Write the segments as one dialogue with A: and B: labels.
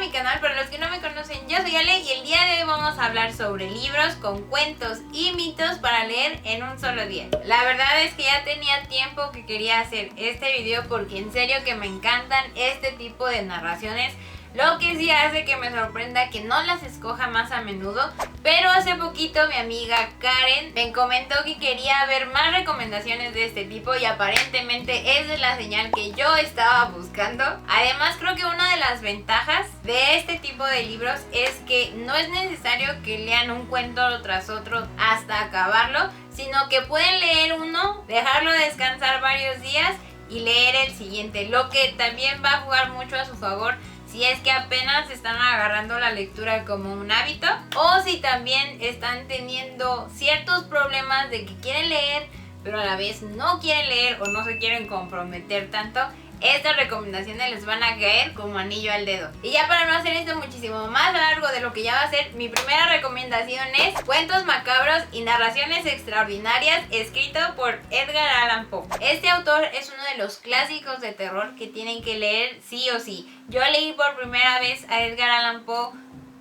A: mi canal, para los que no me conocen, yo soy Ale y el día de hoy vamos a hablar sobre libros con cuentos y mitos para leer en un solo día. La verdad es que ya tenía tiempo que quería hacer este video porque en serio que me encantan este tipo de narraciones. Lo que sí hace que me sorprenda que no las escoja más a menudo, pero hace poquito mi amiga Karen me comentó que quería ver más recomendaciones de este tipo y aparentemente esa es la señal que yo estaba buscando. Además, creo que una de las ventajas de este tipo de libros es que no es necesario que lean un cuento tras otro hasta acabarlo, sino que pueden leer uno, dejarlo descansar varios días y leer el siguiente, lo que también va a jugar mucho a su favor si es que apenas están agarrando la lectura como un hábito o si también están teniendo ciertos problemas de que quieren leer pero a la vez no quieren leer o no se quieren comprometer tanto. Estas recomendaciones les van a caer como anillo al dedo. Y ya para no hacer esto muchísimo más largo de lo que ya va a ser, mi primera recomendación es Cuentos macabros y narraciones extraordinarias, escrito por Edgar Allan Poe. Este autor es uno de los clásicos de terror que tienen que leer sí o sí. Yo leí por primera vez a Edgar Allan Poe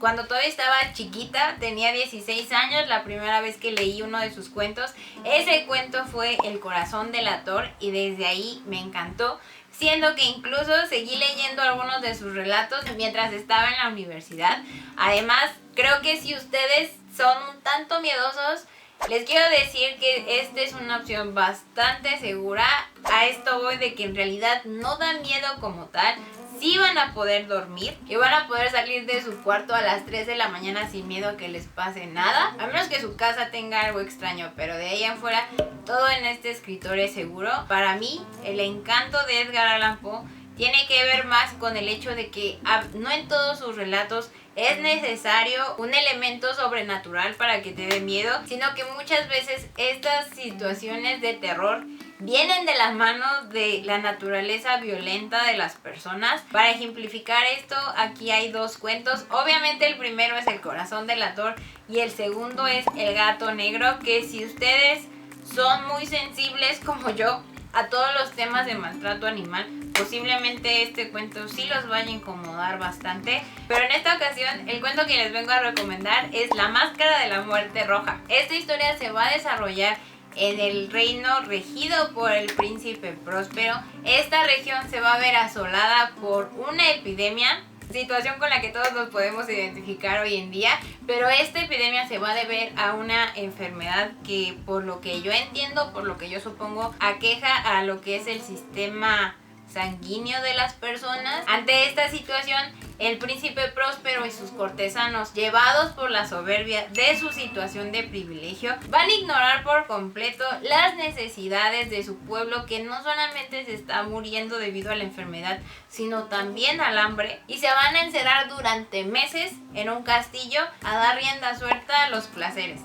A: cuando todavía estaba chiquita, tenía 16 años, la primera vez que leí uno de sus cuentos. Ese cuento fue El corazón delator y desde ahí me encantó, siendo que incluso seguí leyendo algunos de sus relatos mientras estaba en la universidad. Además, creo que si ustedes son un tanto miedosos, les quiero decir que esta es una opción bastante segura. A esto voy de que en realidad no da miedo como tal. Sí van a poder dormir y van a poder salir de su cuarto a las 3 de la mañana sin miedo a que les pase nada, a menos que su casa tenga algo extraño, pero de ahí en fuera todo en este escritor es seguro. Para mí, el encanto de Edgar Allan Poe tiene que ver más con el hecho de que no en todos sus relatos es necesario un elemento sobrenatural para que te dé miedo, sino que muchas veces estas situaciones de terror vienen de las manos de la naturaleza violenta de las personas. Para ejemplificar esto, aquí hay dos cuentos. Obviamente el primero es El corazón delator y el segundo es El gato negro, que si ustedes son muy sensibles como yo a todos los temas de maltrato animal, posiblemente este cuento sí los vaya a incomodar bastante. Pero en esta ocasión el cuento que les vengo a recomendar es La máscara de la muerte roja. Esta historia se va a desarrollar en el reino regido por el príncipe Próspero. Esta región se va a ver asolada por una epidemia, situación con la que todos nos podemos identificar hoy en día, pero esta epidemia se va a deber a una enfermedad que, por lo que yo entiendo, por lo que yo supongo, aqueja a lo que es el sistema sanguíneo de las personas. Ante esta situación, el príncipe Próspero y sus cortesanos, llevados por la soberbia de su situación de privilegio, van a ignorar por completo las necesidades de su pueblo, que no solamente se está muriendo debido a la enfermedad, sino también al hambre, y se van a encerrar durante meses en un castillo a dar rienda suelta a los placeres.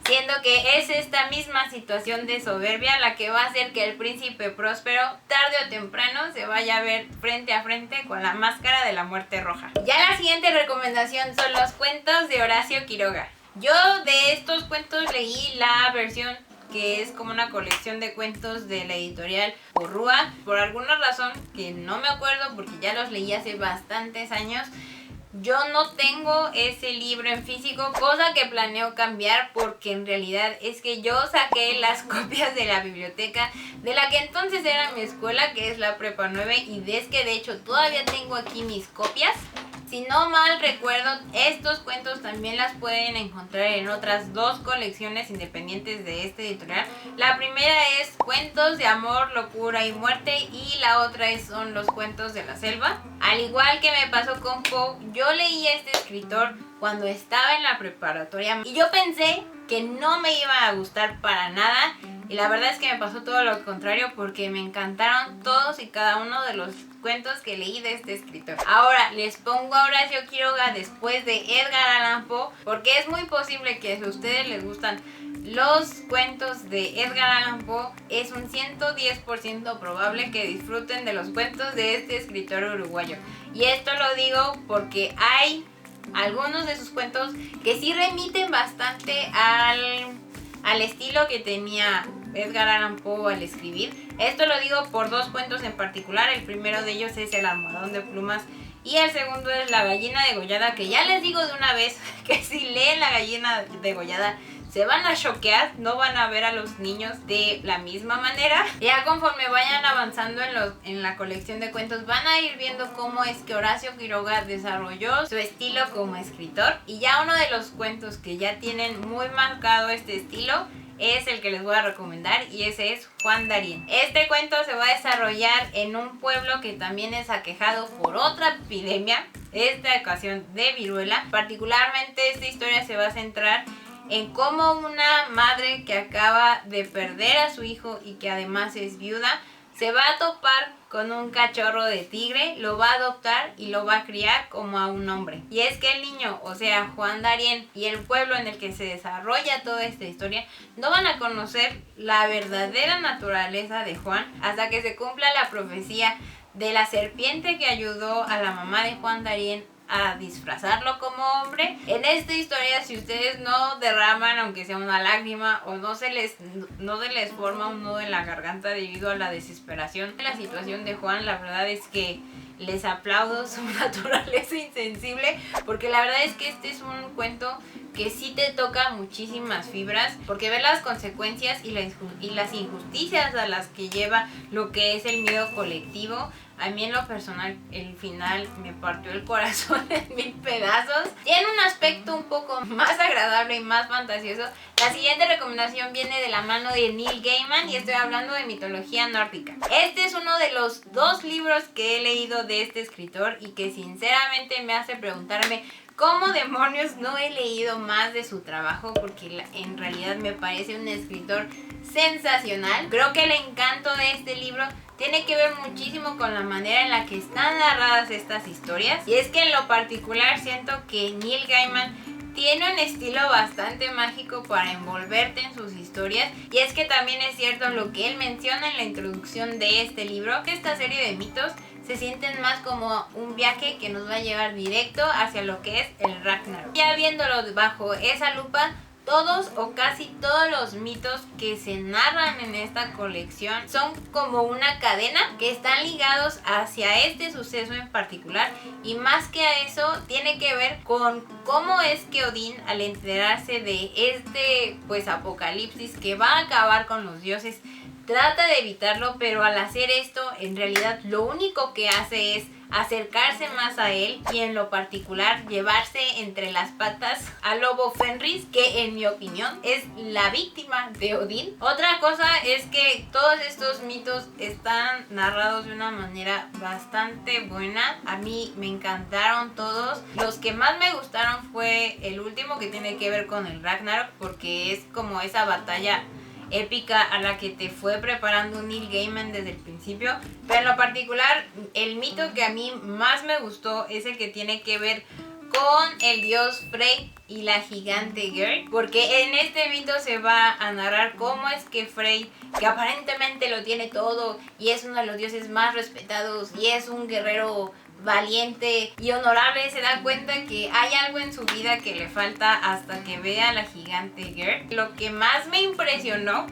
A: Siendo que es esta misma situación de soberbia la que va a hacer que el príncipe Próspero, tarde o temprano, se vaya a ver frente a frente con la máscara de la muerte roja. Ya la siguiente recomendación son los cuentos de Horacio Quiroga. Yo de estos cuentos leí la versión que es como una colección de cuentos de la editorial Porrúa. Por alguna razón que no me acuerdo porque ya los leí hace bastantes años, yo no tengo ese libro en físico, cosa que planeo cambiar porque en realidad es que yo saqué las copias de la biblioteca de la que entonces era mi escuela, que es la Prepa 9, y es que de hecho todavía tengo aquí mis copias. Si no mal recuerdo, estos cuentos también las pueden encontrar en otras dos colecciones independientes de este editorial. La primera es Cuentos de amor, locura y muerte y la otra son Los cuentos de la selva. Al igual que me pasó con Poe, yo leí a este escritor cuando estaba en la preparatoria y yo pensé que no me iba a gustar para nada. Y la verdad es que me pasó todo lo contrario porque me encantaron todos y cada uno de los cuentos que leí de este escritor. Ahora les pongo a Horacio Quiroga después de Edgar Allan Poe porque es muy posible que si a ustedes les gustan los cuentos de Edgar Allan Poe, es un 110% probable que disfruten de los cuentos de este escritor uruguayo. Y esto lo digo porque hay algunos de sus cuentos que sí remiten bastante al estilo que tenía Edgar Allan Poe al escribir. Esto lo digo por dos cuentos en particular. El primero de ellos es El almohadón de plumas Y el segundo es La gallina degollada, que ya les digo de una vez que si leen La gallina degollada se van a choquear, no van a ver a los niños de la misma manera. Ya conforme vayan avanzando en la colección de cuentos van a ir viendo cómo es que Horacio Quiroga desarrolló su estilo como escritor. Y ya uno de los cuentos que ya tienen muy marcado este estilo es el que les voy a recomendar, y ese es Juan Darien. Este cuento se va a desarrollar en un pueblo que también es aquejado por otra epidemia, esta ocasión de viruela. Particularmente esta historia se va a centrar en cómo una madre que acaba de perder a su hijo y que además es viuda, se va a topar con un cachorro de tigre, lo va a adoptar y lo va a criar como a un hombre. Y es que el niño, o sea Juan Darien, y el pueblo en el que se desarrolla toda esta historia no van a conocer la verdadera naturaleza de Juan hasta que se cumpla la profecía de la serpiente que ayudó a la mamá de Juan Darien a disfrazarlo como hombre. En esta historia, si ustedes no derraman aunque sea una lágrima o no se les forma un nudo en la garganta debido a la desesperación de la situación de Juan, la verdad es que les aplaudo su naturaleza insensible, porque la verdad es que este es un cuento que sí te toca muchísimas fibras, porque ver las consecuencias y las injusticias a las que lleva lo que es el miedo colectivo. A mí en lo personal el final me partió el corazón en 1000 pedazos. Tiene un aspecto un poco más agradable y más fantasioso. La siguiente recomendación viene de la mano de Neil Gaiman y estoy hablando de mitología nórdica. Este es uno de los 2 libros que he leído de este escritor y que sinceramente me hace preguntarme ¿cómo demonios no he leído más de su trabajo? Porque en realidad me parece un escritor sensacional. Creo que el encanto de este libro tiene que ver muchísimo con la manera en la que están narradas estas historias. Y es que en lo particular siento que Neil Gaiman tiene un estilo bastante mágico para envolverte en sus historias. Y es que también es cierto lo que él menciona en la introducción de este libro, que esta serie de mitos se sienten más como un viaje que nos va a llevar directo hacia lo que es el Ragnarok. Ya viéndolo bajo esa lupa, todos o casi todos los mitos que se narran en esta colección son como una cadena que están ligados hacia este suceso en particular, y más que a eso tiene que ver con cómo es que Odín, al enterarse de este apocalipsis que va a acabar con los dioses, trata de evitarlo, pero al hacer esto en realidad lo único que hace es acercarse más a él, y en lo particular llevarse entre las patas al lobo Fenris, que en mi opinión es la víctima de Odín. Otra cosa es que todos estos mitos están narrados de una manera bastante buena. A mí me encantaron todos. Los que más me gustaron fue el último, que tiene que ver con el Ragnarok, porque es como esa batalla épica a la que te fue preparando Neil Gaiman desde el principio. Pero en lo particular, el mito que a mí más me gustó es el que tiene que ver con el dios Frey y la gigante Gerd, porque en este mito se va a narrar cómo es que Frey, que aparentemente lo tiene todo y es uno de los dioses más respetados y es un guerrero valiente y honorable, se da cuenta que hay algo en su vida que le falta hasta que vea a la gigante Gerd. Lo que más me impresionó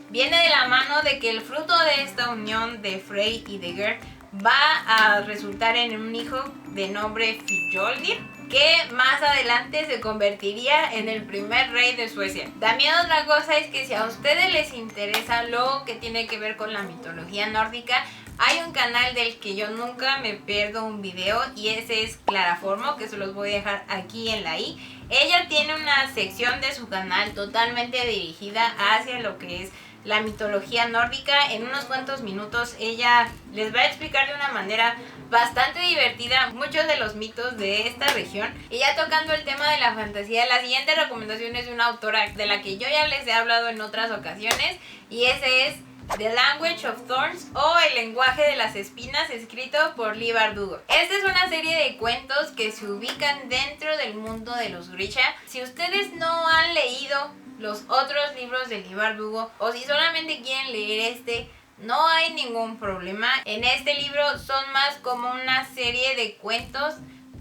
A: viene de la mano de que el fruto de esta unión de Frey y de Gerd va a resultar en un hijo de nombre Fitjolnir, que más adelante se convertiría en el primer rey de Suecia. También otra cosa es que si a ustedes les interesa lo que tiene que ver con la mitología nórdica, hay un canal del que yo nunca me pierdo un video, y ese es Clara Formo, que se los voy a dejar aquí en la i. Ella tiene una sección de su canal totalmente dirigida hacia lo que es la mitología nórdica. En unos cuantos minutos ella les va a explicar de una manera bastante divertida muchos de los mitos de esta región. Y ya tocando el tema de la fantasía, la siguiente recomendación es de una autora de la que yo ya les he hablado en otras ocasiones, y ese es The Language of Thorns, o El lenguaje de las espinas, escrito por Leigh Bardugo. Esta es una serie de cuentos que se ubican dentro del mundo de los Grisha. Si ustedes no han leído los otros libros de Leigh Bardugo, o si solamente quieren leer este, no hay ningún problema. En este libro son más como una serie de cuentos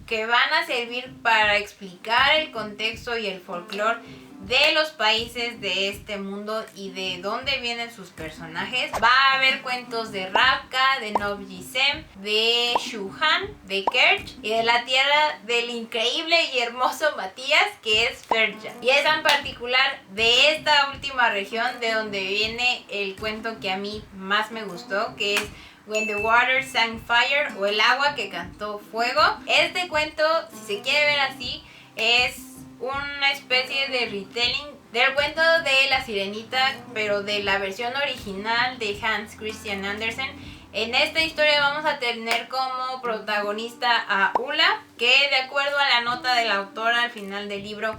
A: que van a servir para explicar el contexto y el folclore de los países de este mundo y de dónde vienen sus personajes. Va a haber cuentos de Ravka, de Novjisem, de Shuhan, de Kerch y de la tierra del increíble y hermoso Matías, que es Ferja. Y es en particular de esta última región de donde viene el cuento que a mí más me gustó, que es When the Water Sang Fire, o El agua que cantó fuego. Este cuento, si se quiere ver así, es una especie de retelling del cuento de La Sirenita, pero de la versión original de Hans Christian Andersen. En esta historia vamos a tener como protagonista a Ula, que de acuerdo a la nota de la autora al final del libro,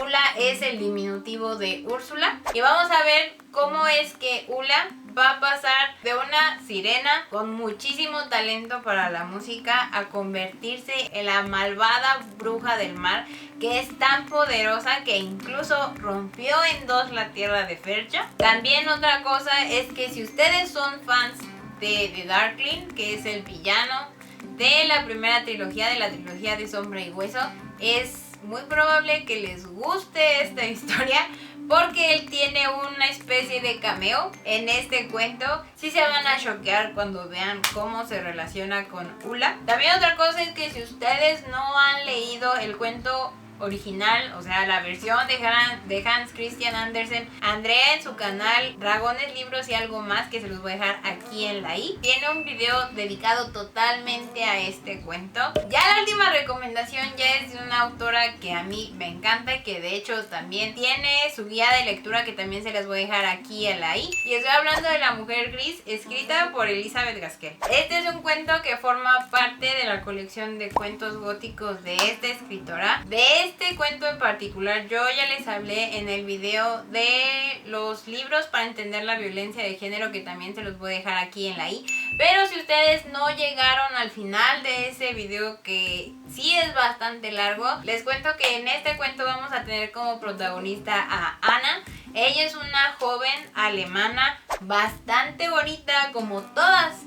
A: Ula es el diminutivo de Úrsula. Y vamos a ver cómo es que Ula va a pasar de una sirena con muchísimo talento para la música a convertirse en la malvada bruja del mar, que es tan poderosa que incluso rompió en dos la tierra de Ferja. También otra cosa es que si ustedes son fans de Darkling, que es el villano de la primera trilogía, de la trilogía de Sombra y Hueso, es muy probable que les guste esta historia, porque él tiene una especie de cameo en este cuento. Sí se van a choquear cuando vean cómo se relaciona con Ula. También otra cosa es que si ustedes no han leído el cuento original, o sea, la versión de Hans Christian Andersen, Andrea en su canal Dragones, Libros y Algo Más, que se los voy a dejar aquí en la i, tiene un video dedicado totalmente a este cuento. Ya la última recomendación ya es de una autora que a mí me encanta y que de hecho también tiene su guía de lectura, que también se las voy a dejar aquí en la i, y estoy hablando de La Mujer Gris, escrita por Elizabeth Gaskell. Este es un cuento que forma parte de la colección de cuentos góticos de esta escritora. De este cuento en particular yo ya les hablé en el video de los libros para entender la violencia de género, que también se los voy a dejar aquí en la i. Pero si ustedes no llegaron al final de ese video, que sí es bastante largo, les cuento que en este cuento vamos a tener como protagonista a Anna. Ella es una joven alemana bastante bonita, como todas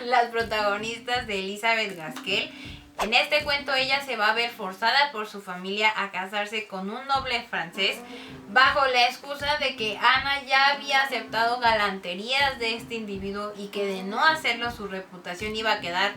A: las protagonistas de Elizabeth Gaskell. En este cuento ella se va a ver forzada por su familia a casarse con un noble francés, bajo la excusa de que Ana ya había aceptado galanterías de este individuo y que de no hacerlo su reputación iba a quedar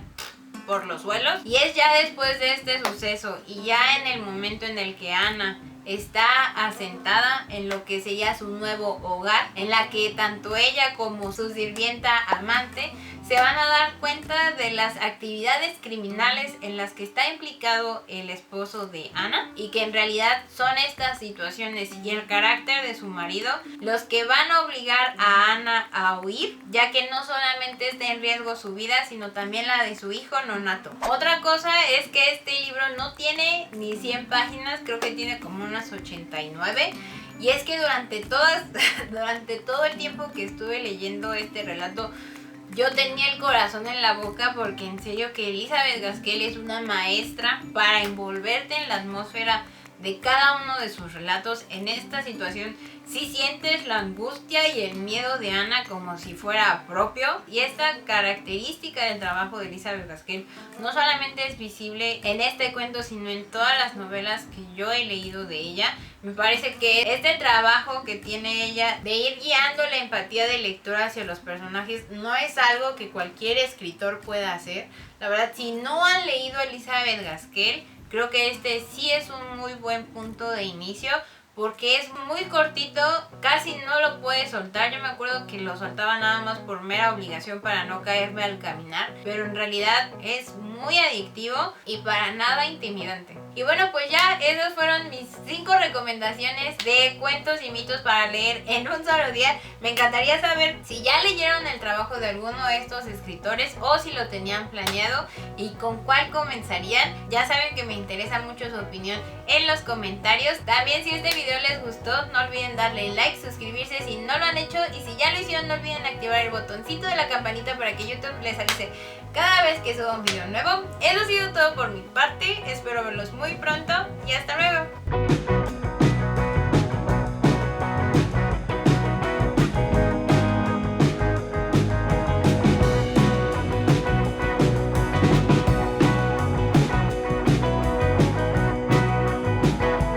A: por los suelos. Y es ya después de este suceso y ya en el momento en el que Ana está asentada en lo que sería su nuevo hogar, en la que tanto ella como su sirvienta amante se van a dar cuenta de las actividades criminales en las que está implicado el esposo de Ana, y que en realidad son estas situaciones y el carácter de su marido los que van a obligar a Ana a huir, ya que no solamente está en riesgo su vida, sino también la de su hijo nonato. Otra cosa es que este libro no tiene ni 100 páginas, creo que tiene como unas 89. Y es que durante todo el tiempo que estuve leyendo este relato, yo tenía el corazón en la boca, porque en serio que Elizabeth Gaskell es una maestra para envolverte en la atmósfera de cada uno de sus relatos. En esta situación sí sientes la angustia y el miedo de Ana como si fuera propio, y esta característica del trabajo de Elizabeth Gaskell no solamente es visible en este cuento, sino en todas las novelas que yo he leído de ella. Me parece que este trabajo que tiene ella de ir guiando la empatía del lector hacia los personajes no es algo que cualquier escritor pueda hacer. La verdad, si no han leído a Elizabeth Gaskell, creo que este sí es un muy buen punto de inicio, porque es muy cortito, casi no lo puedes soltar. Yo me acuerdo que lo soltaba nada más por mera obligación para no caerme al caminar, pero en realidad es muy adictivo y para nada intimidante. Y bueno, pues ya esas fueron mis 5 recomendaciones de cuentos y mitos para leer en un solo día. Me encantaría saber si ya leyeron el trabajo de alguno de estos escritores o si lo tenían planeado y con cuál comenzarían. Ya saben que me interesa mucho su opinión en los comentarios. También, si este video les gustó, no olviden darle like, suscribirse si no lo han hecho, y si ya lo hicieron, no olviden activar el botoncito de la campanita para que YouTube les avise cada vez que suba un video nuevo. Eso ha sido todo por mi parte, espero verlos muy pronto y hasta luego.